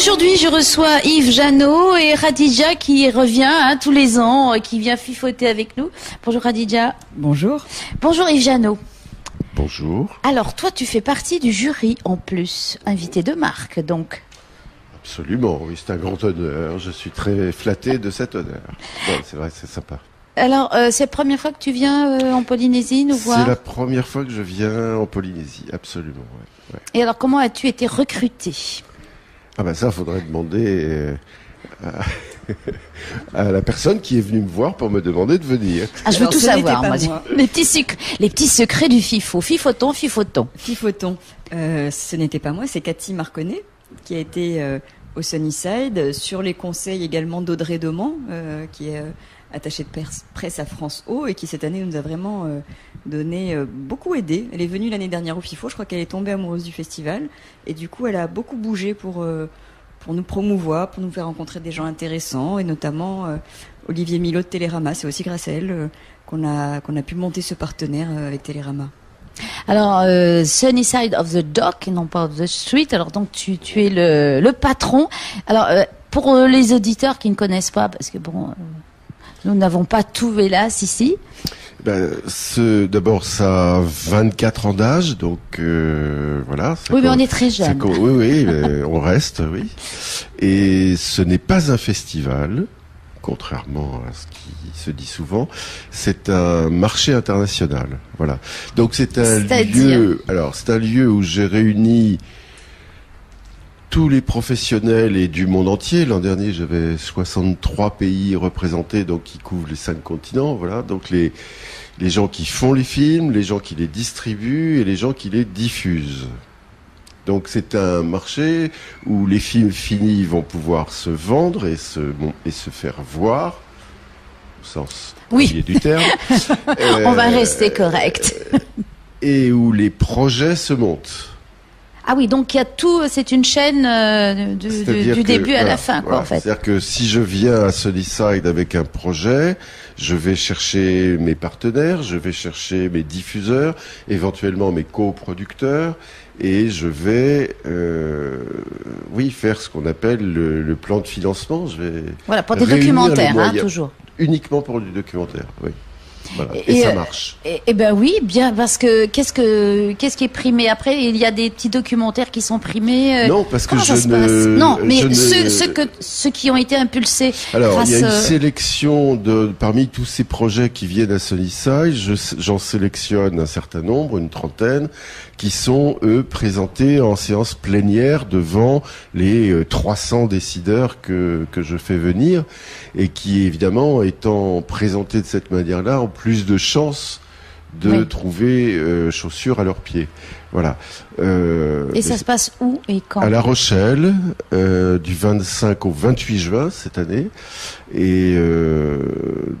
Aujourd'hui, je reçois Yves Jeannot et Khadija qui revient tous les ans, qui vient fifoter avec nous. Bonjour Khadija. Bonjour. Bonjour Yves Jeannot. Bonjour. Alors toi, tu fais partie du jury en plus, invité de marque donc. Absolument, oui, c'est un grand honneur. Je suis très flatté de cet honneur. Ouais, c'est vrai, c'est sympa. Alors, c'est la première fois que tu viens en Polynésie nous voir? C'est la première fois que je viens en Polynésie, absolument. Ouais. Et alors, comment as-tu été recruté? Ah ben ça, faudrait demander à la personne qui est venue me voir pour me demander de venir. Ah, je veux Alors, tout ce savoir, n'était moi. pas moi. Les petits secrets du FIFO. Fifotons. Fifoton. Ce n'était pas moi, c'est Cathy Marconnet qui a été au Sunnyside sur les conseils également d'Audrey Doman, qui est attachée de presse à France O et qui cette année nous a vraiment beaucoup aidé. Elle est venue l'année dernière au FIFO, je crois qu'elle est tombée amoureuse du festival et du coup elle a beaucoup bougé pour nous promouvoir, pour nous faire rencontrer des gens intéressants et notamment Olivier Milot de Télérama. C'est aussi grâce à elle qu'on a pu monter ce partenaire avec Télérama. Alors, Sunny Side of the Dock et non pas of the Street. Alors donc tu es le patron. Alors pour les auditeurs qui ne connaissent pas, parce que bon, nous n'avons pas tout hélas ici. D'abord, ça a 24 ans d'âge, donc voilà. Oui, mais on est très jeunes. Oui, on reste, oui. Et ce n'est pas un festival, contrairement à ce qui se dit souvent. C'est un marché international, voilà. Donc c'est un lieu. Alors c'est un lieu où j'ai réuni tous les professionnels et du monde entier. L'an dernier, j'avais 63 pays représentés, donc qui couvrent les 5 continents. Voilà, donc les gens qui font les films, les gens qui les distribuent et les gens qui les diffusent. Donc c'est un marché où les films finis vont pouvoir se vendre et se faire voir, au sens premier du terme. On va rester correct. Et où les projets se montent. Ah oui, donc il y a tout, c'est une chaîne du début à la fin, quoi, en fait. C'est-à-dire que si je viens à Sunnyside avec un projet, je vais chercher mes partenaires, je vais chercher mes diffuseurs, éventuellement mes coproducteurs, et je vais, faire ce qu'on appelle le plan de financement. Je vais voilà, pour des documentaires, toujours. Uniquement pour du documentaire, oui. Voilà. Et ça marche. Et ben oui, bien, parce que qu'est-ce qui est primé après? Il y a des petits documentaires qui sont primés. Non, parce que ceux qui ont été impulsés. Alors, il y a une sélection parmi tous ces projets qui viennent à Sunnyside. J'en sélectionne un certain nombre, une trentaine, qui sont eux présentés en séance plénière devant les 300 décideurs que je fais venir et qui évidemment étant présentés de cette manière-là ont plus de chances de trouver chaussures à leurs pieds. Voilà. Et ça se passe où et quand? À La Rochelle, du 25 au 28 juin cette année, et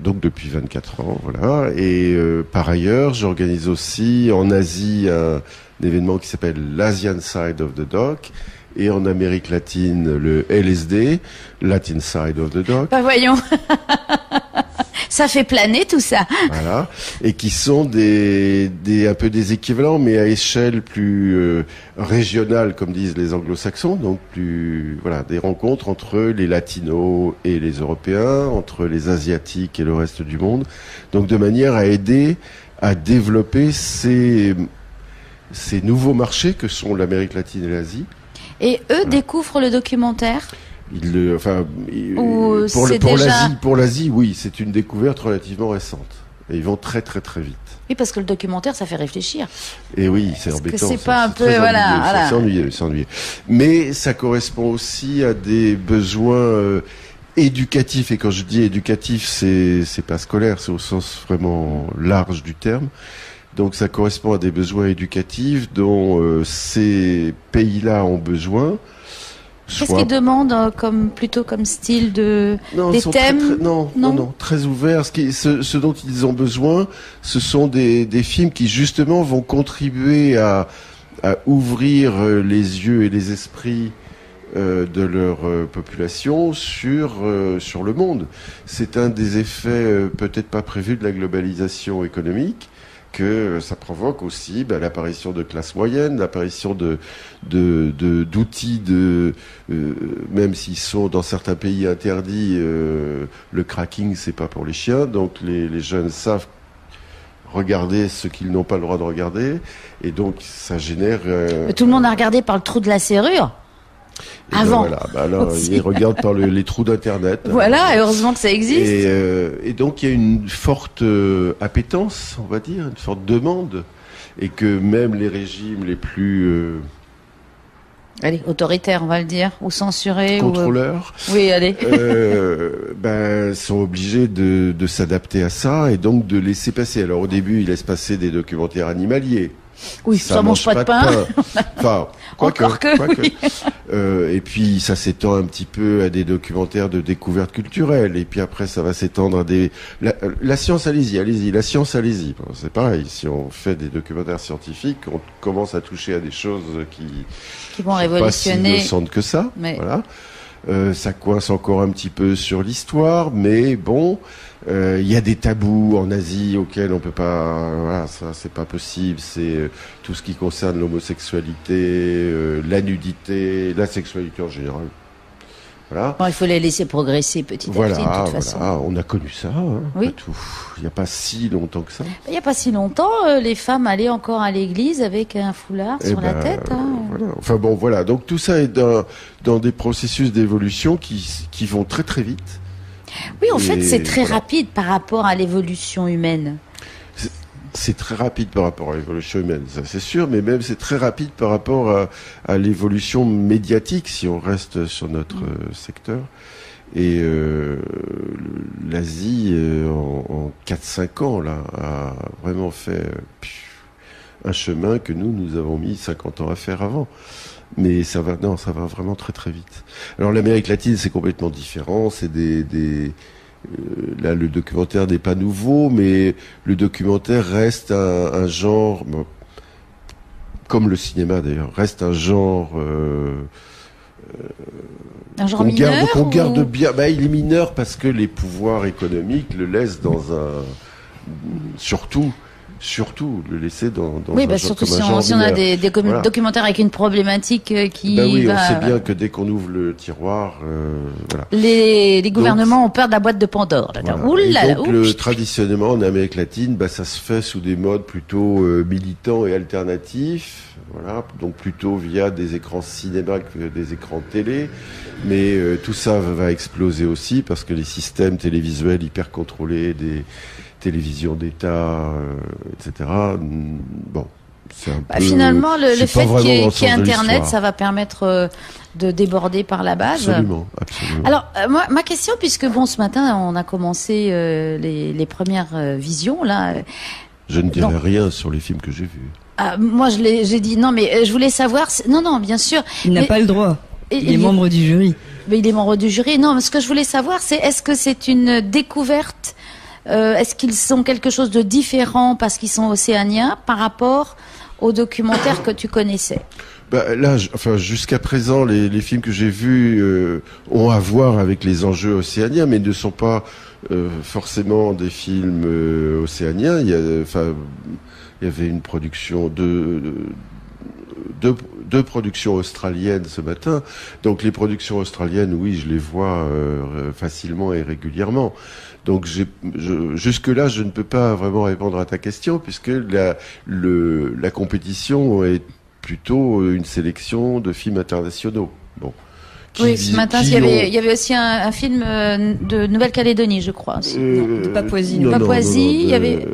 donc depuis 24 ans, voilà. Et par ailleurs, j'organise aussi en Asie un événement qui s'appelle l'Asian Side of the Dock, et en Amérique latine le LSD, Latin Side of the Dock. Bah voyons. Ça fait planer tout ça. Voilà, et qui sont un peu des équivalents, mais à échelle plus régionale, comme disent les Anglo-Saxons. Donc des rencontres entre les Latinos et les Européens, entre les Asiatiques et le reste du monde. Donc de manière à aider à développer ces nouveaux marchés que sont l'Amérique latine et l'Asie. Et eux découvrent le documentaire? Pour l'Asie, oui, c'est une découverte relativement récente. Et ils vont très très très vite. Oui, parce que le documentaire, ça fait réfléchir. Et oui, c'est embêtant. Que c'est pas un peu, C'est ennuyeux. Mais ça correspond aussi à des besoins éducatifs. Et quand je dis éducatif, c'est pas scolaire, c'est au sens vraiment large du terme. Donc ça correspond à des besoins éducatifs dont ces pays-là ont besoin. Qu'est-ce qu'ils demandent plutôt comme style des thèmes? Non, très ouverts. Ce dont ils ont besoin, ce sont des films qui justement vont contribuer à ouvrir les yeux et les esprits de leur population sur le monde. C'est un des effets peut-être pas prévus de la globalisation économique, que ça provoque aussi l'apparition de classes moyennes, l'apparition d'outils même s'ils sont dans certains pays interdits, le cracking c'est pas pour les chiens, donc les jeunes savent regarder ce qu'ils n'ont pas le droit de regarder, et donc ça génère... Tout le monde a regardé par le trou de la serrure. Et avant. Alors, ils regardent par les trous d'Internet. Voilà, heureusement que ça existe. Et donc, il y a une forte appétence, on va dire, une forte demande. Et que même les régimes les plus... allez, autoritaires, on va le dire, ou censurés. Contrôleurs. Oui, allez. Sont obligés de s'adapter à ça et donc de laisser passer. Alors, au début, ils laissent passer des documentaires animaliers. Oui, ça mange pas de pain. Enfin, encore que. Oui. Et puis ça s'étend un petit peu à des documentaires de découverte culturelle. Et puis après, ça va s'étendre à des... La science, allez-y. La science, allez-y. Bon, c'est pareil. Si on fait des documentaires scientifiques, on commence à toucher à des choses qui vont révolutionner. Pas si innocentes que ça. Mais... Voilà. Ça coince encore un petit peu sur l'histoire, mais bon, il y a des tabous en Asie auxquels on peut pas, voilà, ça c'est pas possible. C'est tout ce qui concerne l'homosexualité, la nudité, la sexualité en général. Voilà. Bon, il faut les laisser progresser petit à petit, de toute façon. On a connu ça, oui. Pas tout. Il n'y a pas si longtemps que ça. Il n'y a pas si longtemps, les femmes allaient encore à l'église avec un foulard sur la tête. Voilà. Enfin bon, voilà. Donc tout ça est dans des processus d'évolution qui vont très très vite. Oui, en fait, c'est très rapide par rapport à l'évolution humaine. C'est très rapide par rapport à l'évolution humaine, ça c'est sûr, mais même c'est très rapide par rapport à l'évolution médiatique, si on reste sur notre secteur. Et l'Asie, en 4-5 ans, là, a vraiment fait un chemin que nous avons mis 50 ans à faire avant. Mais ça va vraiment très très vite. Alors l'Amérique latine, c'est complètement différent, c'est là, le documentaire n'est pas nouveau, mais le documentaire reste un genre, comme le cinéma d'ailleurs, reste un genre mineur qu'on garde bien. Il est mineur parce que les pouvoirs économiques le laissent surtout le laisser dans oui, un genre surtout comme un genre si on a des voilà. documentaires avec une problématique qui oui, va... on sait bien que dès qu'on ouvre le tiroir, voilà. Les gouvernements ont peur de la boîte de Pandore. Voilà. Traditionnellement en Amérique latine, ça se fait sous des modes plutôt militants et alternatifs, voilà, donc plutôt via des écrans cinéma que des écrans télé. Mais tout ça va exploser aussi parce que les systèmes télévisuels hyper contrôlés des télévision d'État, etc. Bon, c'est un peu... Finalement, le fait qu'il y ait Internet, ça va permettre de déborder par la base. Absolument. Alors, ma question, puisque ce matin, on a commencé les premières visions, là... Je ne dirai rien sur les films que j'ai vus. Moi, j'ai dit non, mais je voulais savoir... Non, bien sûr. Il n'a pas le droit. Il est membre du jury. Mais il est membre du jury. Non, mais ce que je voulais savoir, c'est est-ce que c'est une découverte est-ce qu'ils sont quelque chose de différent parce qu'ils sont océaniens par rapport aux documentaires que tu connaissais? Là, jusqu'à présent, les films que j'ai vus ont à voir avec les enjeux océaniens, mais ne sont pas forcément des films océaniens. Il y avait une production deux productions australiennes ce matin. Donc les productions australiennes, oui, je les vois facilement et régulièrement. Donc jusque-là, je ne peux pas vraiment répondre à ta question puisque la compétition est plutôt une sélection de films internationaux. Bon. Oui, ce matin, il y avait aussi un film de Nouvelle-Calédonie, je crois. De Papouasie. Papouasie, il y avait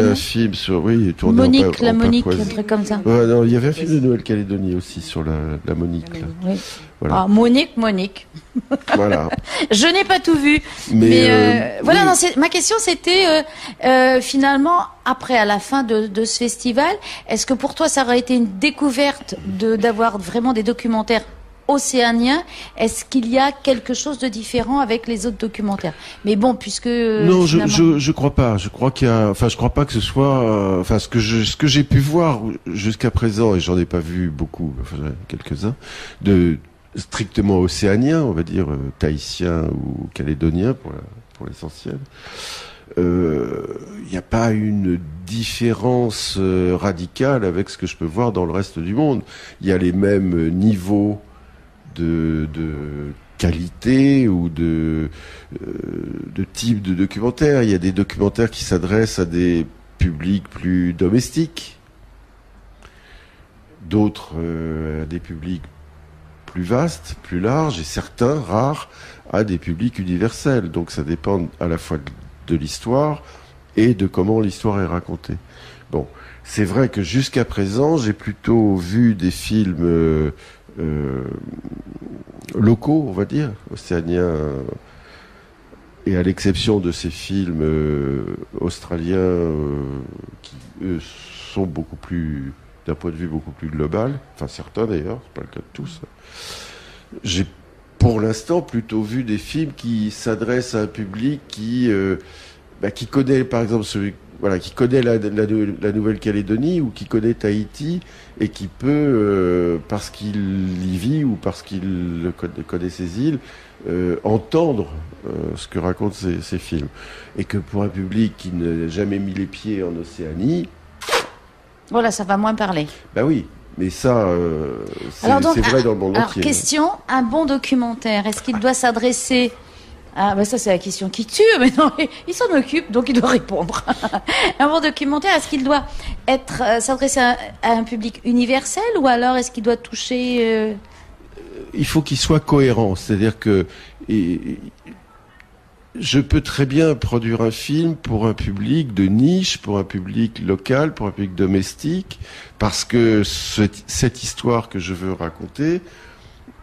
un film sur, tourné Monique, en Monique, Papouasie. un truc comme ça. Non, il y avait un film de Nouvelle-Calédonie aussi sur la Monique. Là. Oui. Voilà. Monique. Voilà. Je n'ai pas tout vu. Mais voilà, oui. Non, ma question c'était finalement, après, à la fin de ce festival, est-ce que pour toi ça aurait été une découverte d'avoir vraiment des documentaires océanien, est-ce qu'il y a quelque chose de différent avec les autres documentaires? Mais bon, puisque non, je crois pas. Je crois qu'il y a, je crois pas que ce soit, ce que j'ai pu voir jusqu'à présent, et j'en ai pas vu beaucoup, quelques-uns, de strictement océaniens, on va dire tahitiens ou calédoniens pour l'essentiel. n'y a pas une différence radicale avec ce que je peux voir dans le reste du monde. Il y a les mêmes niveaux de qualité ou de type de documentaire. Il y a des documentaires qui s'adressent à des publics plus domestiques, d'autres à des publics plus vastes, plus larges, et certains, rares, à des publics universels. Donc ça dépend à la fois de l'histoire et de comment l'histoire est racontée. Bon, c'est vrai que jusqu'à présent, j'ai plutôt vu des films locaux, on va dire, océaniens, et à l'exception de ces films australiens qui, eux, sont beaucoup plus, d'un point de vue beaucoup plus global, enfin certains d'ailleurs, c'est pas le cas de tous, j'ai pour l'instant plutôt vu des films qui s'adressent à un public qui connaît par exemple qui connaît la Nouvelle-Calédonie ou qui connaît Tahiti et qui peut, parce qu'il y vit ou parce qu'il connaît ces îles, entendre ce que racontent ces films. Et que pour un public qui n'a jamais mis les pieds en Océanie... Voilà, ça va moins parler. Ben oui, mais ça, c'est vrai dans le monde entier. Alors, question, un bon documentaire, est-ce qu'il doit s'adresser... Ah, ben ça, c'est la question qui tue, mais non, il s'en occupe, donc il doit répondre. Un bon documentaire, est-ce qu'il doit s'adresser à un public universel, ou alors est-ce qu'il doit toucher... Il faut qu'il soit cohérent, c'est-à-dire que je peux très bien produire un film pour un public de niche, pour un public local, pour un public domestique, parce que cette histoire que je veux raconter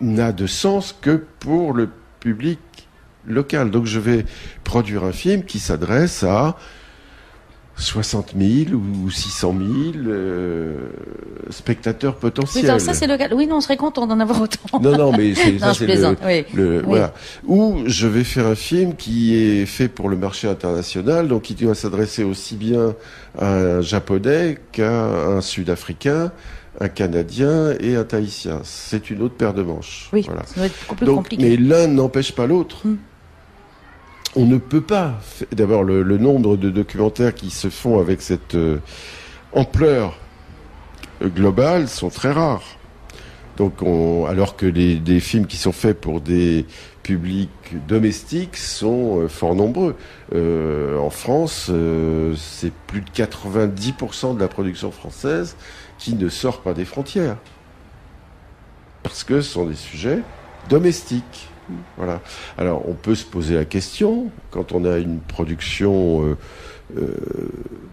n'a de sens que pour le public local. Donc je vais produire un film qui s'adresse à 60 000 ou 600 000 spectateurs potentiels. Oui, alors ça c'est local. Oui, non, on serait content d'en avoir autant. Non, mais ça c'est oui. Voilà. Ou je vais faire un film qui est fait pour le marché international, donc qui doit s'adresser aussi bien à un Japonais qu'à un Sud-Africain, un Canadien et un Tahitien. C'est une autre paire de manches. Oui, voilà. ça doit être beaucoup plus compliqué. Mais l'un n'empêche pas l'autre. On ne peut pas... D'abord, le nombre de documentaires qui se font avec cette ampleur globale sont très rares. Donc, alors que des films qui sont faits pour des publics domestiques sont fort nombreux. En France, c'est plus de 90% de la production française qui ne sort pas des frontières. Parce que ce sont des sujets domestiques. Voilà. Alors, on peut se poser la question, quand on a une production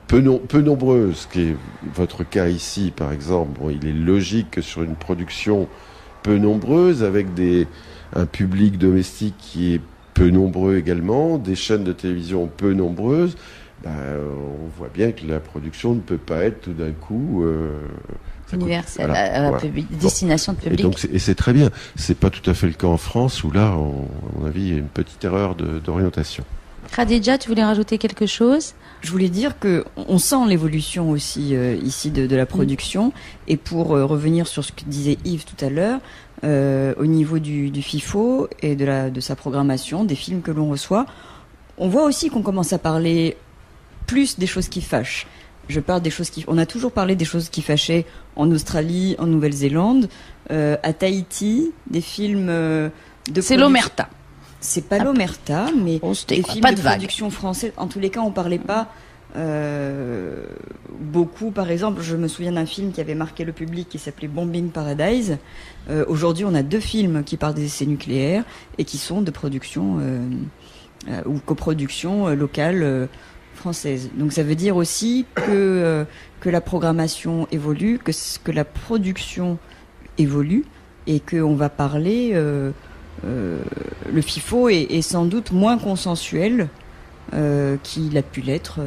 peu nombreuse, qui est votre cas ici, par exemple, bon, il est logique que sur une production peu nombreuse, avec un public domestique qui est peu nombreux également, des chaînes de télévision peu nombreuses, on voit bien que la production ne peut pas être tout d'un coup... universel, voilà. Destination de public. Et c'est très bien. C'est pas tout à fait le cas en France où là, à mon avis, il y a une petite erreur d'orientation. Khadija, tu voulais rajouter quelque chose ? Je voulais dire que on sent l'évolution aussi ici de la production. Et pour revenir sur ce que disait Yves tout à l'heure, au niveau du FIFO et de sa programmation, des films que l'on reçoit, on voit aussi qu'on commence à parler plus des choses qui fâchent. Je parle des choses on a toujours parlé des choses qui fâchaient en Australie, en Nouvelle-Zélande, à Tahiti, des films C'est l'omerta. C'est pas l'omerta, mais des films de production française. En tous les cas, on parlait pas beaucoup. Par exemple, je me souviens d'un film qui avait marqué le public qui s'appelait Bombing Paradise. Aujourd'hui, on a 2 films qui parlent des essais nucléaires et qui sont de production ou coproduction locale française. Donc ça veut dire aussi que la programmation évolue, que la production évolue et qu'on va parler... le FIFO est sans doute moins consensuel qu'il a pu l'être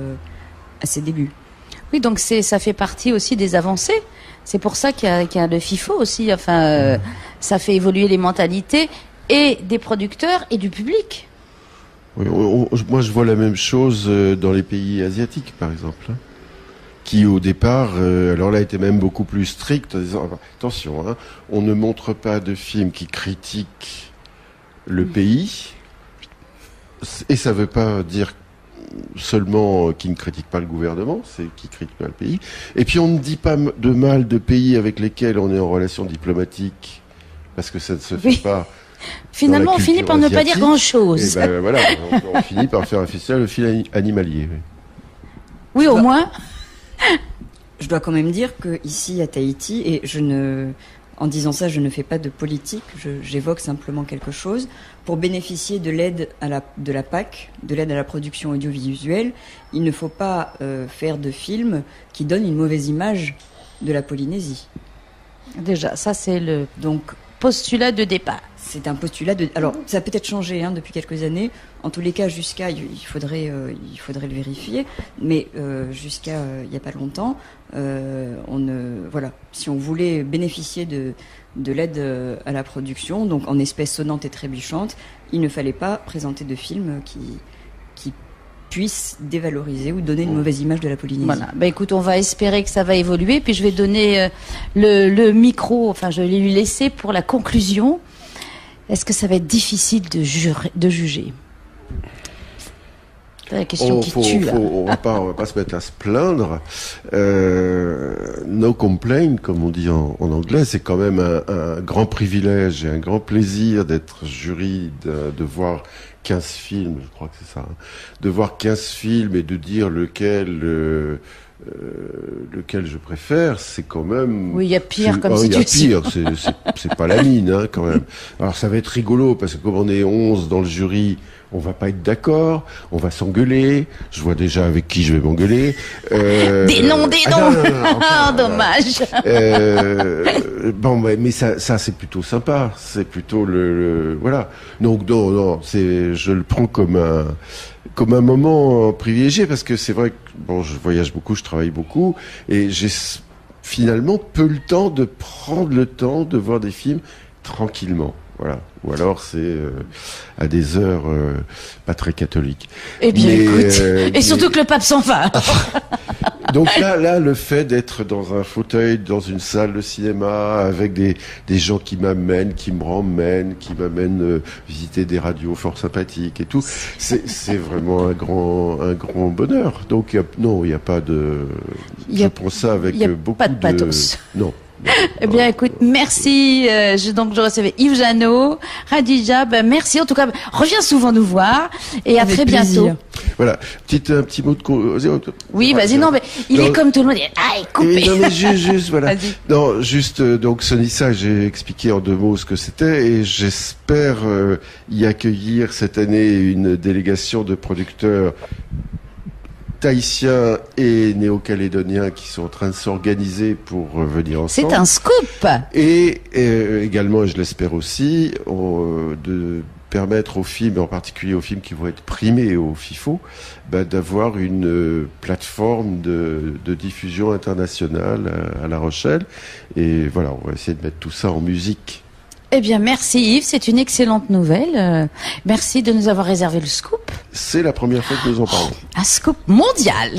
à ses débuts. Oui, donc ça fait partie aussi des avancées. C'est pour ça qu'il y a le FIFO aussi. Enfin, ça fait évoluer les mentalités et des producteurs et du public. Oui, moi, je vois la même chose dans les pays asiatiques, par exemple, qui au départ, alors là, étaient même beaucoup plus stricts en disant attention, on ne montre pas de films qui critiquent le pays, et ça veut pas dire seulement qui ne critique pas le gouvernement, c'est qui critique pas le pays. Et puis on ne dit pas de mal de pays avec lesquels on est en relation diplomatique, parce que ça ne se fait pas. Finalement, on finit par ne pas dire grand-chose. Et ben voilà, on finit par faire un festival de film animalier. Oui, au moins. Je dois quand même dire que ici à Tahiti, et en disant ça, je ne fais pas de politique, j'évoque simplement quelque chose. Pour bénéficier de l'aide de la PAC, de l'aide à la production audiovisuelle, il ne faut pas faire de films qui donnent une mauvaise image de la Polynésie. Déjà, ça c'est le postulat de départ. C'est un postulat de. Alors, ça a peut-être changé depuis quelques années. En tous les cas, jusqu'à, il faudrait le vérifier. Mais jusqu'à il y a pas longtemps, voilà. Si on voulait bénéficier de l'aide à la production, donc en espèces sonnantes et trébuchantes, il ne fallait pas présenter de films qui puissent dévaloriser ou donner une mauvaise image de la Polynésie. Voilà. Écoute, on va espérer que ça va évoluer. Puis je vais donner le micro. Enfin, je vais lui laisser pour la conclusion. Est-ce que ça va être difficile de juger? C'est la question qui tue, là. On va pas se mettre à se plaindre. No complaint, comme on dit en anglais, c'est quand même un grand privilège et un grand plaisir d'être jury, de voir 15 films, je crois que c'est ça, de voir 15 films et de dire lequel je préfère, c'est quand même... Oui, il y a pire comme situation. Il y a pire, c'est pas la mine, quand même. Alors ça va être rigolo, parce que comme on est 11 dans le jury, on va pas être d'accord, on va s'engueuler, je vois déjà avec qui je vais m'engueuler. Des noms dommage. Mais ça c'est plutôt sympa, c'est plutôt voilà. Donc non, je le prends comme un moment privilégié, parce que c'est vrai que je voyage beaucoup, je travaille beaucoup, et j'ai finalement peu le temps de prendre le temps de voir des films tranquillement. Voilà. Ou alors c'est à des heures pas très catholiques. Eh bien, écoute, et surtout que le pape s'en va. Donc là, le fait d'être dans un fauteuil, dans une salle de cinéma, avec des gens qui m'amènent, qui me ramènent, qui m'amènent visiter des radios fort sympathiques et tout, c'est vraiment un grand bonheur. Donc il y a pas de. Je prends ça avec beaucoup pas de pathos. Non. Eh bien, écoute, merci. Je recevais Yves Jeannot, Khadija. Merci. En tout cas, reviens souvent nous voir et à très bientôt. Voilà. Un petit mot de. Oui, vas-y. Non, mais il est comme tout le monde. Coupé. Non, mais juste, voilà. Non, juste, donc, Sunnyside, j'ai expliqué en 2 mots ce que c'était, et j'espère y accueillir cette année une délégation de producteurs tahitiens et néo-calédoniens qui sont en train de s'organiser pour venir ensemble. C'est un scoop. Et également, et je l'espère aussi, de permettre aux films, et en particulier aux films qui vont être primés au FIFO, d'avoir une plateforme de diffusion internationale à La Rochelle. Et voilà, on va essayer de mettre tout ça en musique. Eh bien, merci Yves, c'est une excellente nouvelle. Merci de nous avoir réservé le scoop. C'est la première fois que nous en parlons. Un scoop mondial.